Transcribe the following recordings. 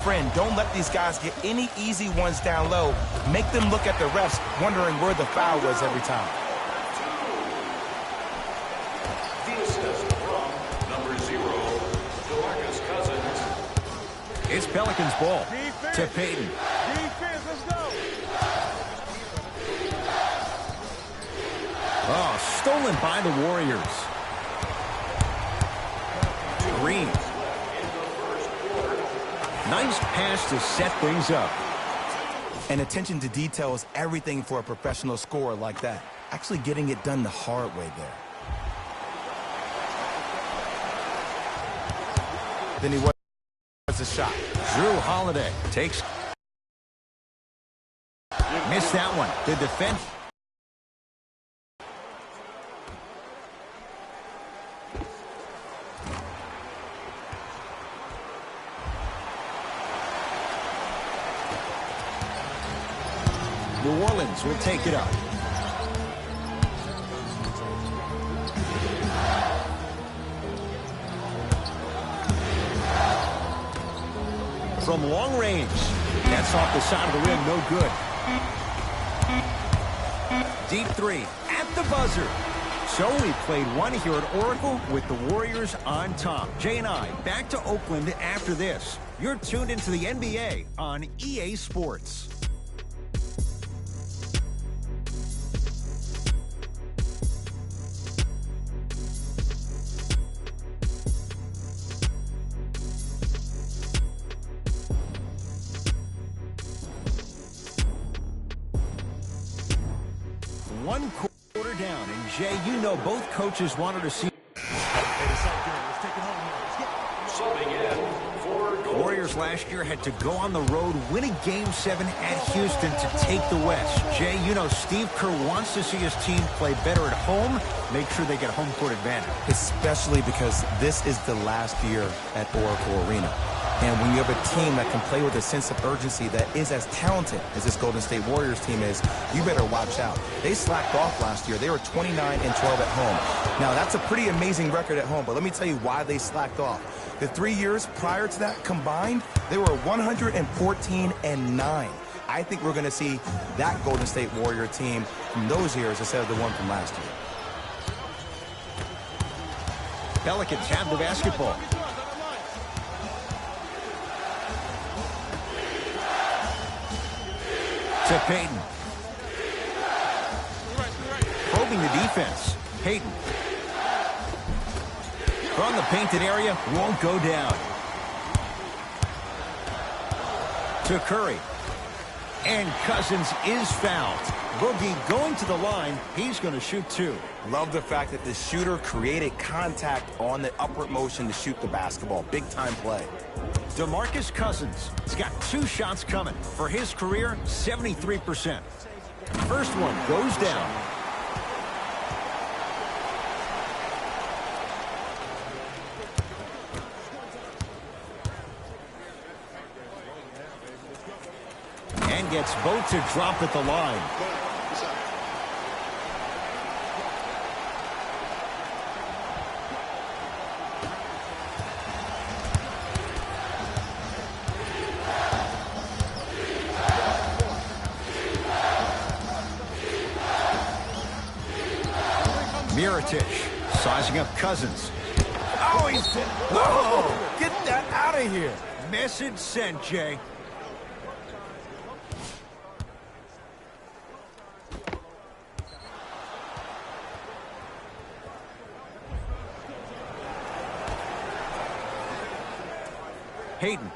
friend. Don't let these guys get any easy ones down low. Make them look at the refs, wondering where the foul was every time. It's Pelicans ball to Payton. Defense, let's go. Oh, stolen by the Warriors. Green. Nice pass to set things up. And attention to detail is everything for a professional scorer like that. Actually getting it done the hard way there. Then he was a shot. Drew Holiday takes. Missed that one. The defense. New Orleans will take it up. From long range. That's off the side of the rim. No good. Deep three at the buzzer. So we played one here at Oracle with the Warriors on top. Jay and I back to Oakland after this. You're tuned into the NBA on EA Sports. One quarter down, and Jay, you know both coaches wanted to see. Warriors last year had to go on the road, win a Game 7 at Houston to take the West. Jay, you know Steve Kerr wants to see his team play better at home, make sure they get home court advantage. Especially because this is the last year at Oracle Arena. And when you have a team that can play with a sense of urgency that is as talented as this Golden State Warriors team is, you better watch out. They slacked off last year. They were 29-12 at home. Now, that's a pretty amazing record at home, but let me tell you why they slacked off. The 3 years prior to that combined, they were 114-9. I think we're going to see that Golden State Warrior team from those years instead of the one from last year. Pelicans have the basketball. To Payton. Probing the defense. Payton. From the painted area, won't go down. To Curry. And Cousins is fouled. Boogie going to the line. He's going to shoot two. Love the fact that the shooter created contact on the upward motion to shoot the basketball. Big-time play. DeMarcus Cousins has got 2 shots coming. For his career, 73%. First one goes down. And gets both to drop at the line. Sizing up Cousins. Oh, he's... Whoa! Get that out of here. Message sent, Jay. Hayden.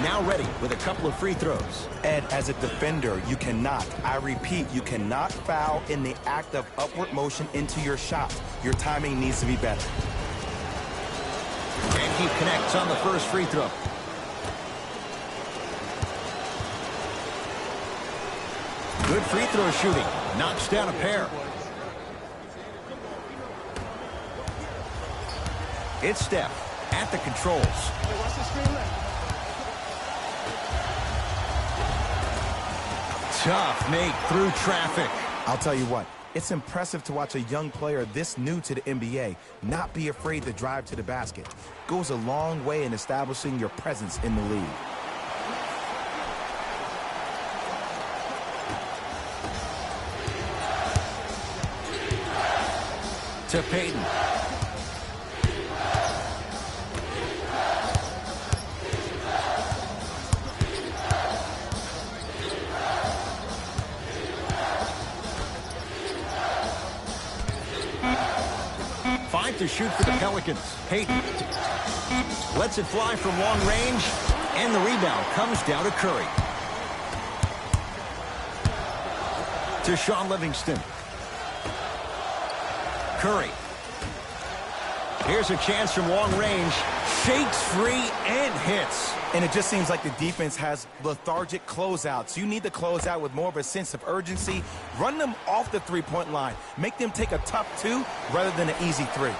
Now ready with a couple of free throws. Ed, as a defender, you cannot, I repeat, you cannot foul in the act of upward motion into your shot. Your timing needs to be better. And he connects on the first free throw. Good free throw shooting. Knocks down a pair. It's Steph at the controls. Tough make through traffic. I'll tell you what, It's impressive to watch a young player this new to the NBA not be afraid to drive to the basket. Goes a long way in establishing your presence in the league. To Payton. Five to shoot for the Pelicans. Payton lets it fly from long range, and the rebound comes down to Curry. To Shaun Livingston. Curry. Here's a chance from long range. Shakes free and hits. And it just seems like the defense has lethargic closeouts. You need to close out with more of a sense of urgency. Run them off the three-point line. Make them take a tough two rather than an easy three.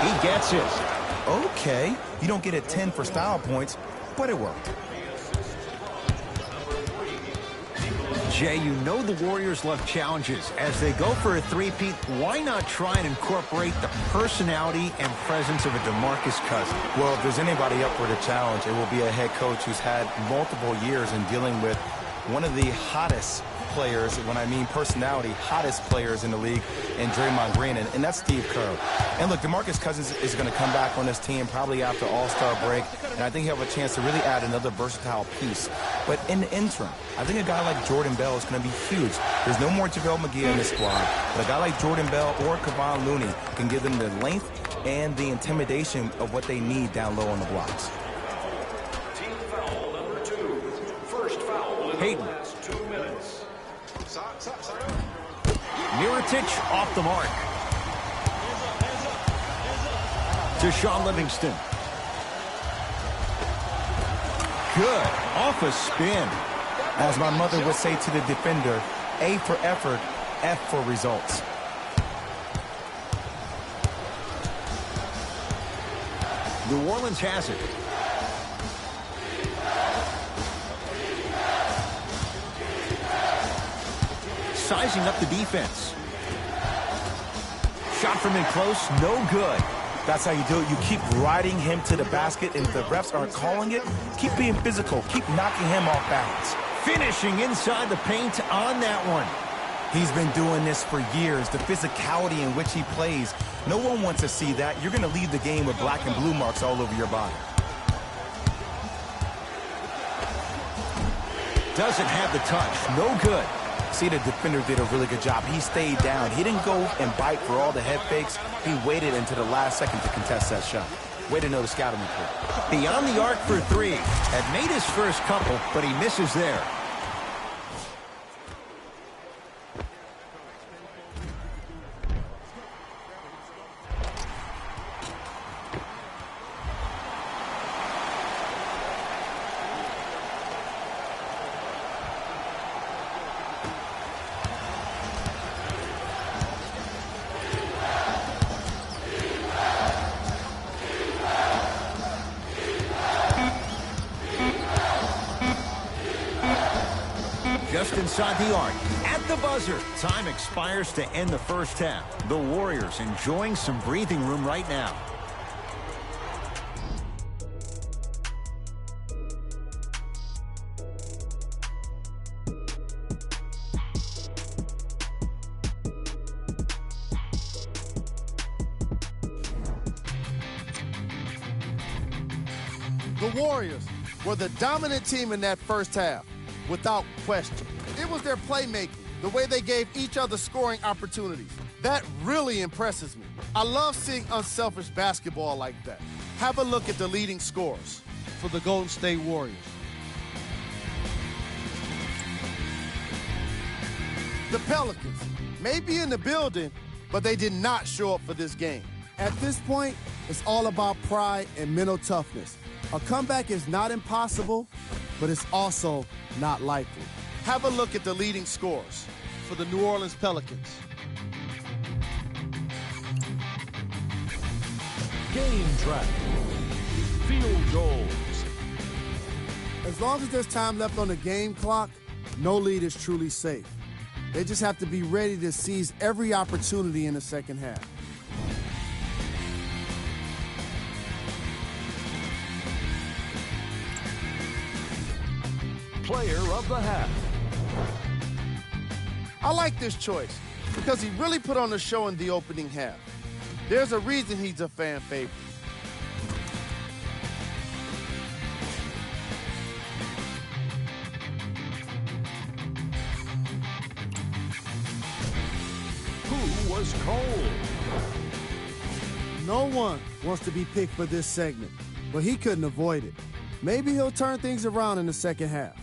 He gets it. Okay, you don't get a 10 for style points, but it worked. Jay, you know the Warriors love challenges. As they go for a three-peat, why not try and incorporate the personality and presence of a DeMarcus Cousins? Well, if there's anybody up for the challenge, it will be a head coach who's had multiple years in dealing with one of the hottest players, when I mean personality, hottest players in the league, in Draymond Green, and that's Steve Kerr. And look, DeMarcus Cousins is going to come back on this team probably after All-Star break, and I think he'll have a chance to really add another versatile piece. But in the interim, I think a guy like Jordan Bell is going to be huge. There's no more JaVale McGee in this squad, but a guy like Jordan Bell or Kevon Looney can give them the length and the intimidation of what they need down low on the blocks. Team foul number 2. First foul in Payton. the last 2 minutes. Mirotic off the mark. To Shaun Livingston. Good. Off a spin. As my mother would say to the defender, A for effort, F for results. New Orleans has it. Sizing up the defense. Shot from in close, no good. That's how you do it. You keep riding him to the basket, and if the refs aren't calling it, keep being physical. Keep knocking him off balance. Finishing inside the paint on that one. He's been doing this for years. The physicality in which he plays, no one wants to see that. You're going to leave the game with black and blue marks all over your body. Doesn't have the touch, no good. See, the defender did a really good job. He stayed down. He didn't go and bite for all the head fakes. He waited until the last second to contest that shot. Way to know the scouting report. Beyond the arc for three. Had made his first couple, but he misses there. Just inside the arc, at the buzzer. Time expires to end the first half. The Warriors enjoying some breathing room right now. The Warriors were the dominant team in that first half, without question. It was their playmaking, the way they gave each other scoring opportunities. That really impresses me. I love seeing unselfish basketball like that. Have a look at the leading scorers for the Golden State Warriors. The Pelicans may be in the building, but they did not show up for this game. At this point, it's all about pride and mental toughness. A comeback is not impossible, but it's also not likely. Have a look at the leading scorers for the New Orleans Pelicans. Game track. Field goals. As long as there's time left on the game clock, no lead is truly safe. They just have to be ready to seize every opportunity in the second half. Player of the half. I like this choice because he really put on a show in the opening half. There's a reason he's a fan favorite. Who was cold? No one wants to be picked for this segment, but he couldn't avoid it. Maybe he'll turn things around in the second half.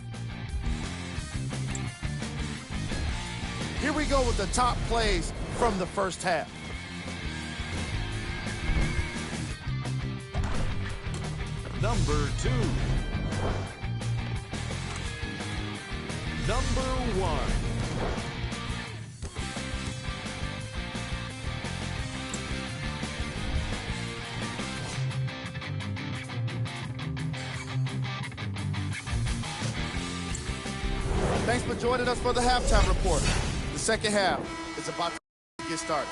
Here we go with the top plays from the first half. Number 2. Number 1. Thanks for joining us for the halftime report. The second half is about to get started.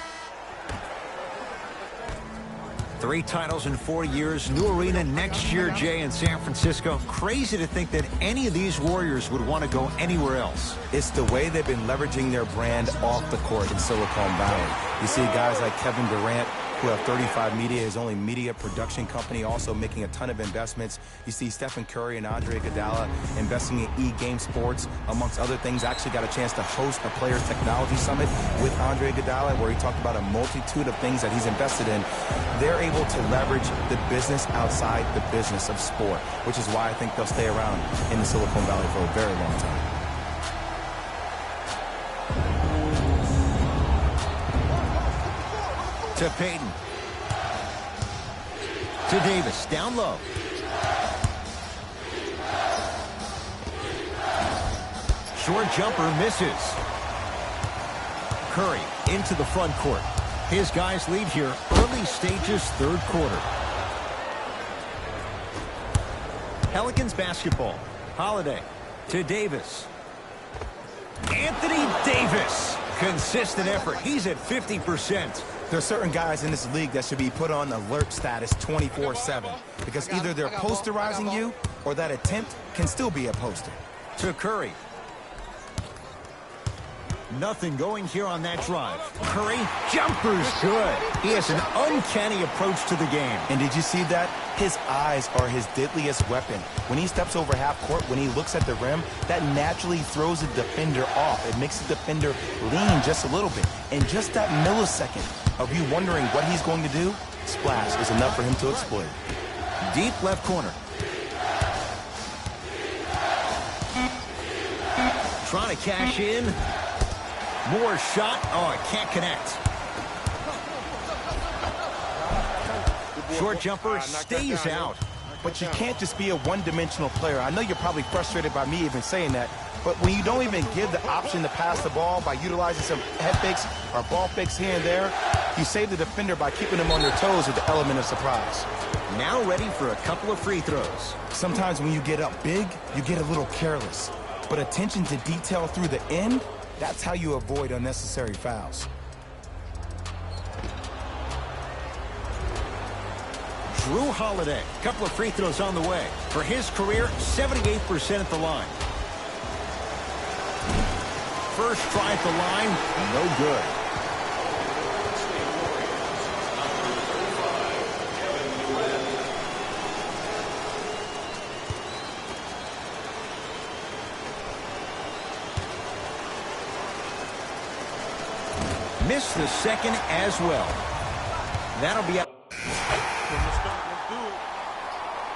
3 titles in 4 years, new arena next year, Jay, in San Francisco. Crazy to think that any of these Warriors would want to go anywhere else. It's the way they've been leveraging their brand off the court in Silicon Valley. You see guys like Kevin Durant, who have 35 Media, his only media production company, also making a ton of investments. You see Stephen Curry and Andre Iguodala investing in E-Game Sports, amongst other things. I actually got a chance to host a Players Technology Summit with Andre Iguodala, where he talked about a multitude of things that he's invested in. They're able to leverage the business outside the business of sport, which is why I think they'll stay around in the Silicon Valley for a very long time. To Payton. To Davis, down low. Short jumper misses. Curry into the front court. His guys lead here, early stages, third quarter. Pelicans basketball. Holiday to Davis. Anthony Davis. Consistent effort. He's at 50%. There are certain guys in this league that should be put on alert status 24/7 because either they're posterizing you or that attempt can still be a poster. To Curry. Nothing going here on that drive. Curry, jumper's good. He has an uncanny approach to the game. And did you see that? His eyes are his deadliest weapon. When he steps over half court, when he looks at the rim, that naturally throws the defender off. It makes the defender lean just a little bit. And just that millisecond of you wondering what he's going to do, splash is enough for him to exploit. Deep left corner. Trying to cash in. More shot. Oh, it can't connect. Short jumper stays out. But you can't just be a one-dimensional player. I know you're probably frustrated by me even saying that, but when you don't even give the option to pass the ball by utilizing some head fakes or ball fakes here and there, you save the defender by keeping them on their toes with the element of surprise. Now ready for a couple of free throws. Sometimes when you get up big, you get a little careless. But attention to detail through the end, that's how you avoid unnecessary fouls. Drew Holiday, a couple of free throws on the way. For his career, 78% at the line. First try at the line, no good. Missed the second as well. That'll be up.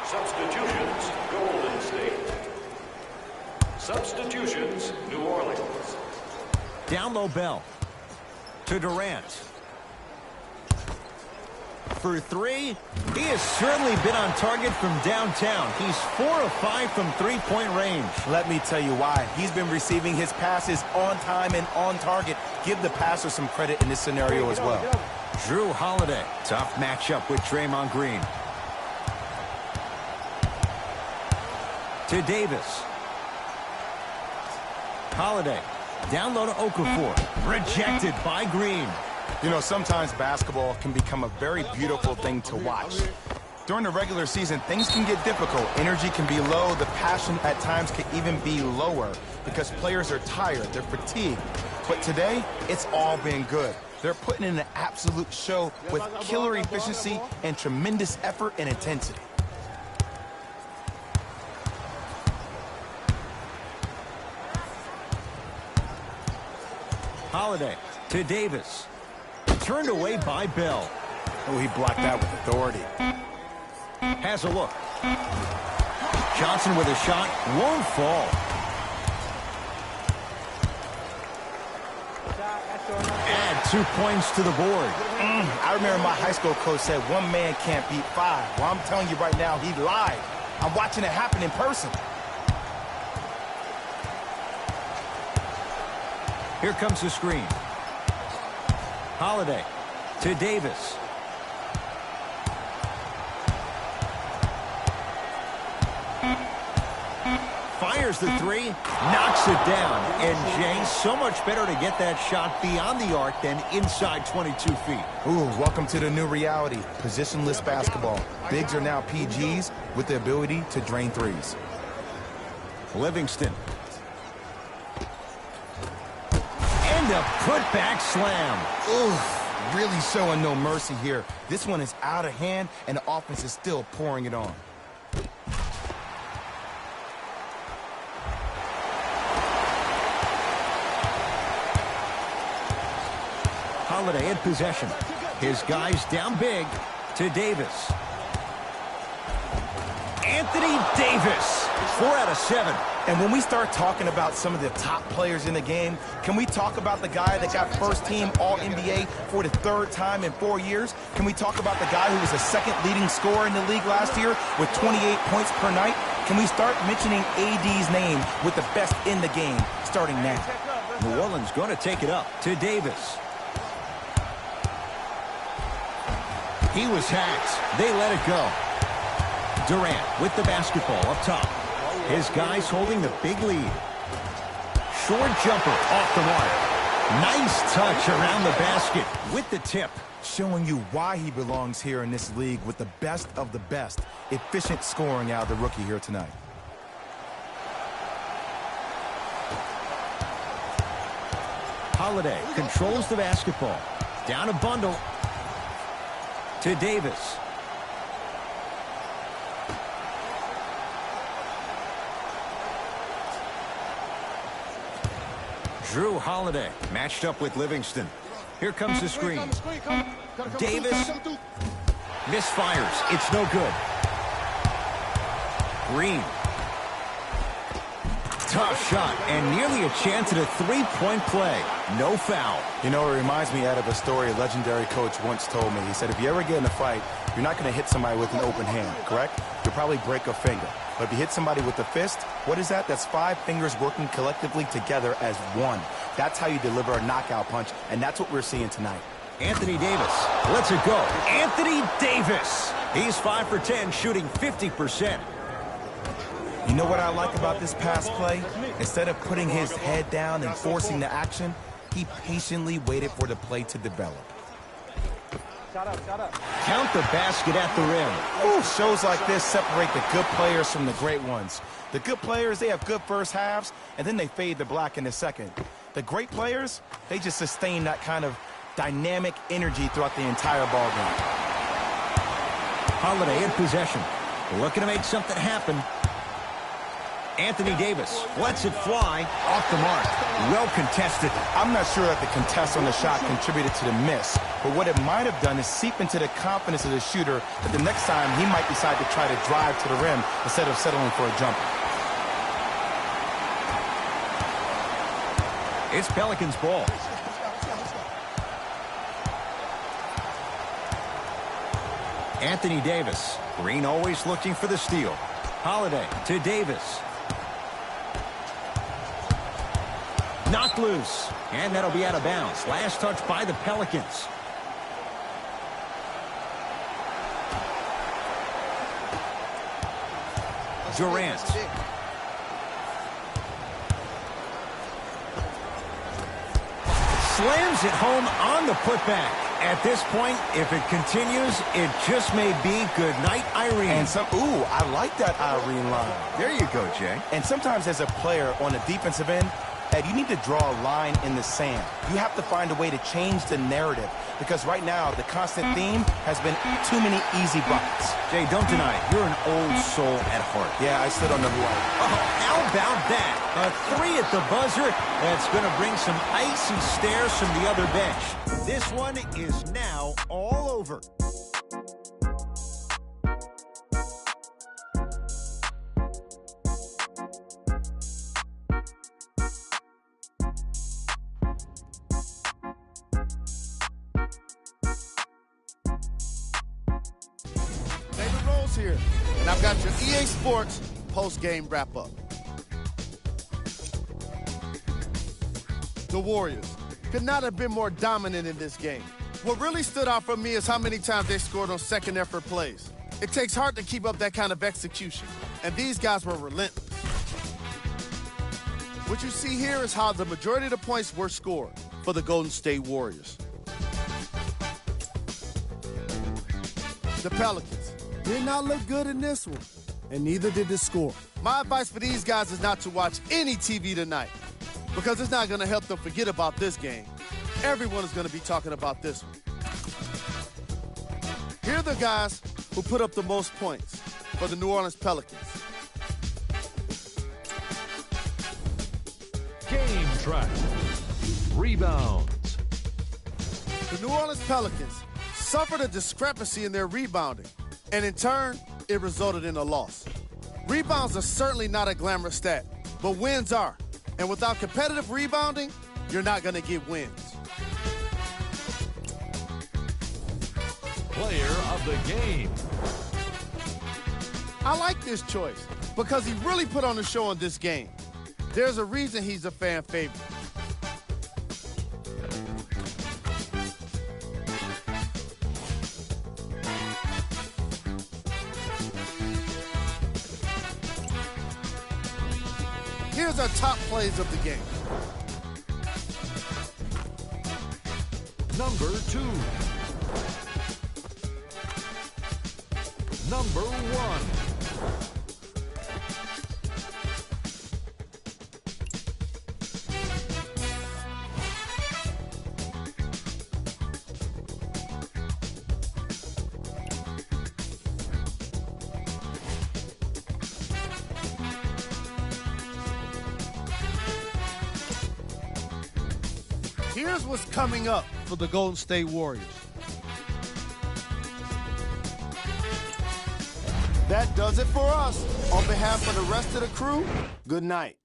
Substitutions, Golden State. Substitutions, New Orleans. Down low Bell. To Durant. For three, he has certainly been on target from downtown. He's 4 of 5 from three-point range. Let me tell you why. He's been receiving his passes on time and on target. Give the passer some credit in this scenario as well. Drew Holiday. Tough matchup with Draymond Green. To Davis. Holiday. Down low to Okafor. Rejected by Green. You know, sometimes basketball can become a very beautiful thing to watch. During the regular season, things can get difficult. Energy can be low. The passion at times can even be lower because players are tired. They're fatigued. But today, it's all been good. They're putting in an absolute show with killer efficiency and tremendous effort and intensity. Holiday to Davis. Turned away by Bell. Oh, he blocked that with authority. Has a look. Johnson with a shot. Won't fall. Add 2 points to the board. I remember my high school coach said one man can't beat five. Well, I'm telling you right now, he lied. I'm watching it happen in person. Here comes the screen. Holiday to Davis. Fires the three, knocks it down. And Jay, so much better to get that shot beyond the arc than inside 22 feet. Ooh, welcome to the new reality. Positionless basketball. Bigs are now PGs with the ability to drain threes. Livingston. And a putback slam. Ooh, really showing no mercy here. This one is out of hand, and the offense is still pouring it on. Holiday in possession. His guys down big to Davis. Anthony Davis, 4 out of 7. And when we start talking about some of the top players in the game, can we talk about the guy that got first team All-NBA for the 3rd time in 4 years? Can we talk about the guy who was the 2nd leading scorer in the league last year with 28 points per night? Can we start mentioning AD's name with the best in the game starting now? New Orleans going to take it up to Davis. He was hacked. They let it go. Durant with the basketball up top. His guys holding the big lead. Short jumper off the mark. Nice touch around the basket with the tip. Showing you why he belongs here in this league with the best of the best. Efficient scoring out of the rookie here tonight. Holiday controls the basketball. Down a bundle. To Davis. Drew Holiday matched up with Livingston. Here comes the screen. Davis misfires. It's no good. Green. Tough shot and nearly a chance at a three-point play. No foul. You know, it reminds me out of a story a legendary coach once told me. He said, if you ever get in a fight, you're not going to hit somebody with an open hand, correct? You'll probably break a finger. But if you hit somebody with a fist, what is that? That's 5 fingers working collectively together as one. That's how you deliver a knockout punch, and that's what we're seeing tonight. Anthony Davis lets it go. Anthony Davis. He's 5 for 10, shooting 50%. You know what I like about this pass play? Instead of putting his head down and forcing the action, he patiently waited for the play to develop. Count the basket at the rim. Ooh, shows like this separate the good players from the great ones. The good players, they have good first halves, and then they fade to black in the second. The great players, they just sustain that kind of dynamic energy throughout the entire ball game. Holiday in possession. Looking to make something happen. Anthony Davis lets it fly off the mark. Well contested. I'm not sure that the contest on the shot contributed to the miss, but what it might have done is seep into the confidence of the shooter that the next time he might decide to try to drive to the rim instead of settling for a jumper. It's Pelicans ball. Anthony Davis. Green always looking for the steal. Holiday to Davis. Knocked loose. And that'll be out of bounds. Last touch by the Pelicans. Durant. Slams it home on the putback. At this point, if it continues, it just may be good night, Irene. And I like that Irene line. There you go, Jay. And sometimes as a player on the defensive end, Ed, you need to draw a line in the sand. You have to find a way to change the narrative because right now the constant theme has been too many easy buckets. Jay, don't deny it. You're an old soul at heart. Yeah, I still don't know who I am. Oh, how about that? A 3 at the buzzer. That's going to bring some icy stares from the other bench. This one is now all over. Here, and I've got your EA Sports post-game wrap-up. The Warriors could not have been more dominant in this game. What really stood out for me is how many times they scored on second effort plays. It takes heart to keep up that kind of execution, and these guys were relentless. What you see here is how the majority of the points were scored for the Golden State Warriors. The Pelicans did not look good in this one, and neither did the score. My advice for these guys is not to watch any TV tonight because it's not going to help them forget about this game. Everyone is going to be talking about this one. Here are the guys who put up the most points for the New Orleans Pelicans. Game track. Rebounds. The New Orleans Pelicans suffered a discrepancy in their rebounding, and in turn, it resulted in a loss. Rebounds are certainly not a glamorous stat, but wins are. And without competitive rebounding, you're not going to get wins. Player of the game. I like this choice because he really put on the show in this game. There's a reason he's a fan favorite. Here's our top plays of the game. Number 2. Number 1. Here's what's coming up for the Golden State Warriors. That does it for us. On behalf of the rest of the crew, good night.